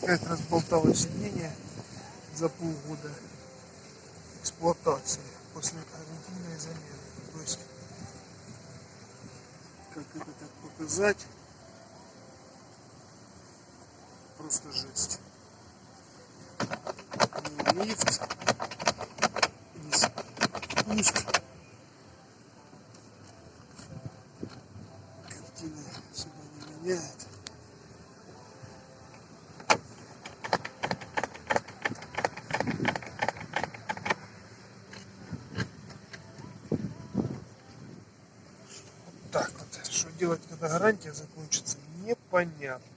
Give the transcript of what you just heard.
опять разболтало сиденье за полгода эксплуатации после гарантийной замены. То есть, как это так показать, просто жесть. Ни лифт, ни спуск. Картина себя не меняет. Так вот, что делать, когда гарантия закончится, непонятно.